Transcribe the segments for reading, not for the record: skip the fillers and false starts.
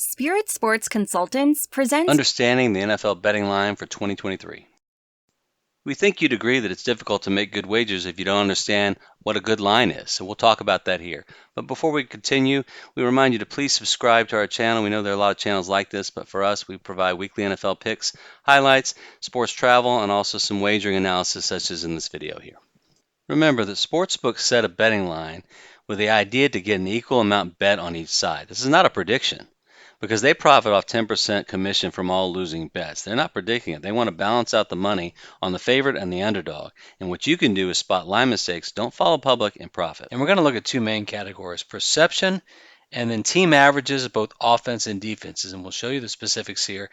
Spirit Sports Consultants presents Understanding the NFL betting line for 2023. We think you'd agree that it's difficult to make good wagers if you don't understand what a good line is, so we'll talk about that here. But before we continue, we remind you to please subscribe to our channel. We know there are a lot of channels like this, but for us, we provide weekly NFL picks, highlights, sports travel, and also some wagering analysis such as in this video here. Remember that sportsbooks set a betting line with the idea to get an equal amount bet on each side. This is not a prediction, because they profit off 10% commission from all losing bets. They're not predicting it. They want to balance out the money on the favorite and the underdog. And what you can do is spot line mistakes, don't follow public, and profit. And we're going to look at two main categories, perception and then team averages of both offense and defenses. And we'll show you the specifics here.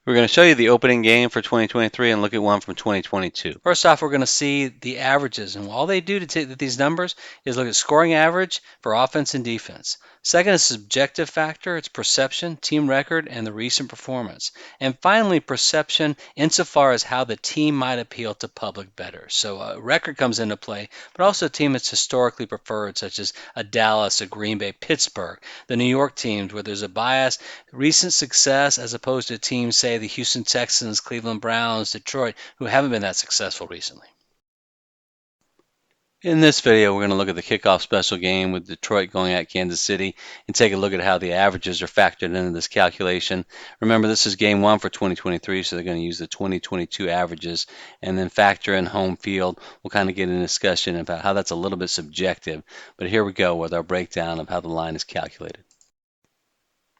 We're going to show you the opening game for 2023 and look at one from 2022. First off, we're going to see the averages, and all they do to take these numbers is look at scoring average for offense and defense. Second is subjective factor, it's perception, team record, and the recent performance. And finally, perception insofar as how the team might appeal to public bettors. So record comes into play, but also a team that's historically preferred, such as a Dallas, a Green Bay, Pittsburgh, the New York teams where there's a bias, recent success as opposed to teams, say, the Houston Texans, Cleveland Browns, Detroit, who haven't been that successful recently. In this video, we're going to look at the kickoff special game with Detroit going at Kansas City and take a look at how the averages are factored into this calculation. Remember, this is game one for 2023, so they're going to use the 2022 averages and then factor in home field. We'll kind of get in a discussion about how that's a little bit subjective, but here we go with our breakdown of how the line is calculated.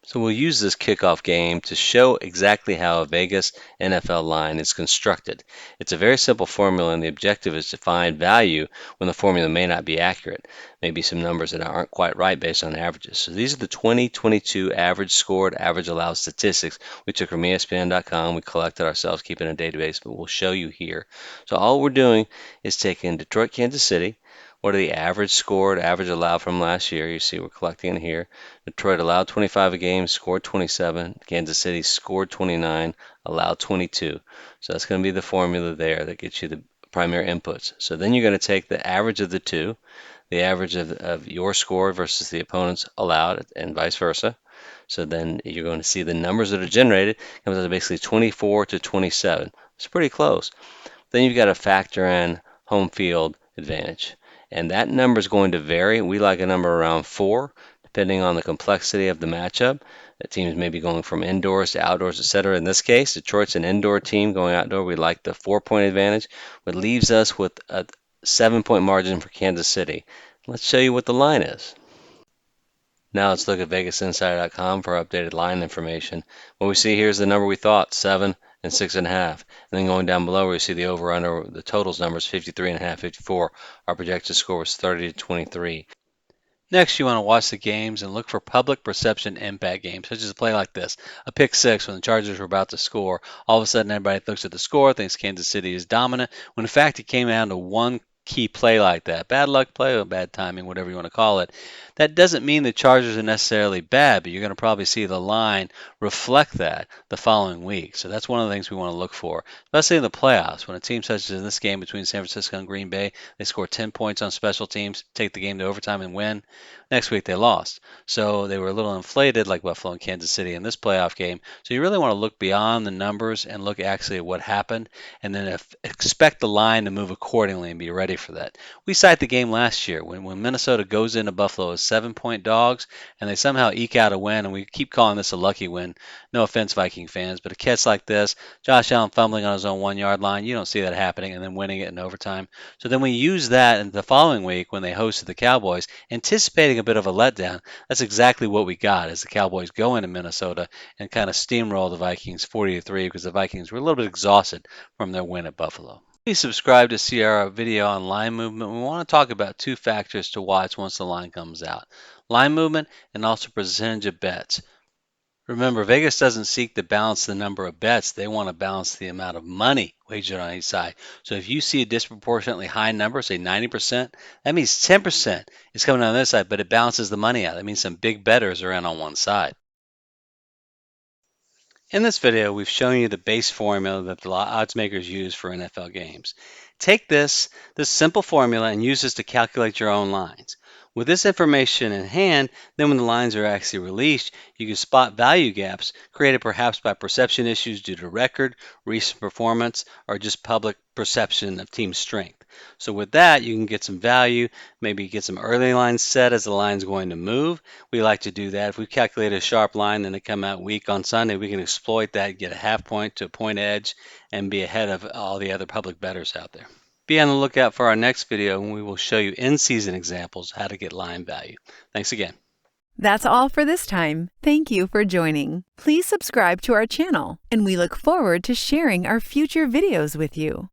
So we'll use this kickoff game to show exactly how a Vegas NFL line is constructed. It's a very simple formula, and the objective is to find value when the formula may not be accurate. Maybe some numbers that aren't quite right based on averages. So these are the 2022 average scored, average allowed statistics we took from ESPN.com. We collected ourselves, keeping a database, but we'll show you here. So all we're doing is taking Detroit, Kansas City. What are the average scored, average allowed from last year? You see we're collecting in here. Detroit allowed 25 a game, scored 27. Kansas City scored 29, allowed 22. So that's going to be the formula there that gets you the primary inputs. So then you're going to take the average of the two, the average of your score versus the opponent's allowed, and vice versa. So then you're going to see the numbers that are generated comes out to basically 24 to 27. It's pretty close. Then you've got to factor in home field advantage. And that number is going to vary. We like a number around 4, depending on the complexity of the matchup. The teams may be going from indoors to outdoors, etc. In this case, Detroit's an indoor team going outdoor. We like the 4-point advantage, which leaves us with a 7-point margin for Kansas City. Let's show you what the line is. Now let's look at VegasInsider.com for updated line information. What we see here is the number we thought, 7 and 6.5. And then going down below, we see the over/under, the totals numbers, 53.5, 54. Our projected score was 30 to 23. Next, you want to watch the games and look for public perception impact games, such as a play like this, a pick six when the Chargers were about to score. All of a sudden, everybody looks at the score, thinks Kansas City is dominant, when in fact it came down to one key play like that. Bad luck play or bad timing, whatever you want to call it. That doesn't mean the Chargers are necessarily bad, but you're going to probably see the line reflect that the following week. So that's one of the things we want to look for, especially in the playoffs. When a team such as in this game between San Francisco and Green Bay, they score 10 points on special teams, take the game to overtime and win. Next week they lost. So they were a little inflated like Buffalo and Kansas City in this playoff game. So you really want to look beyond the numbers and look actually at what happened, and then expect the line to move accordingly and be ready for that. We cite the game last year when Minnesota goes into Buffalo as 7-point dogs and they somehow eke out a win, and we keep calling this a lucky win. No offense, Viking fans, but a catch like this, Josh Allen fumbling on his own 1-yard line, you don't see that happening, and then winning it in overtime. So then we use that in the following week when they hosted the Cowboys, anticipating a bit of a letdown. That's exactly what we got as the Cowboys go into Minnesota and kind of steamroll the Vikings 40-3 because the Vikings were a little bit exhausted from their win at Buffalo. Please subscribe to see our video on line movement. We want to talk about two factors to watch once the line comes out: line movement and also percentage of bets. Remember, Vegas doesn't seek to balance the number of bets. They want to balance the amount of money wagered on each side. So if you see a disproportionately high number, say 90%, that means 10% is coming on this side, but it balances the money out. That means some big bettors are in on one side. In this video, we've shown you the base formula that the odds makers use for NFL games. Take this simple formula and use this to calculate your own lines. With this information in hand, then when the lines are actually released, you can spot value gaps created perhaps by perception issues due to record, recent performance, or just public perception of team strength. So with that, you can get some value, maybe get some early lines set as the line's going to move. We like to do that. If we calculate a sharp line and they come out weak on Sunday, we can exploit that, get a half point to a point edge, and be ahead of all the other public bettors out there. Be on the lookout for our next video when we will show you in-season examples how to get line value. Thanks again. That's all for this time. Thank you for joining. Please subscribe to our channel, and we look forward to sharing our future videos with you.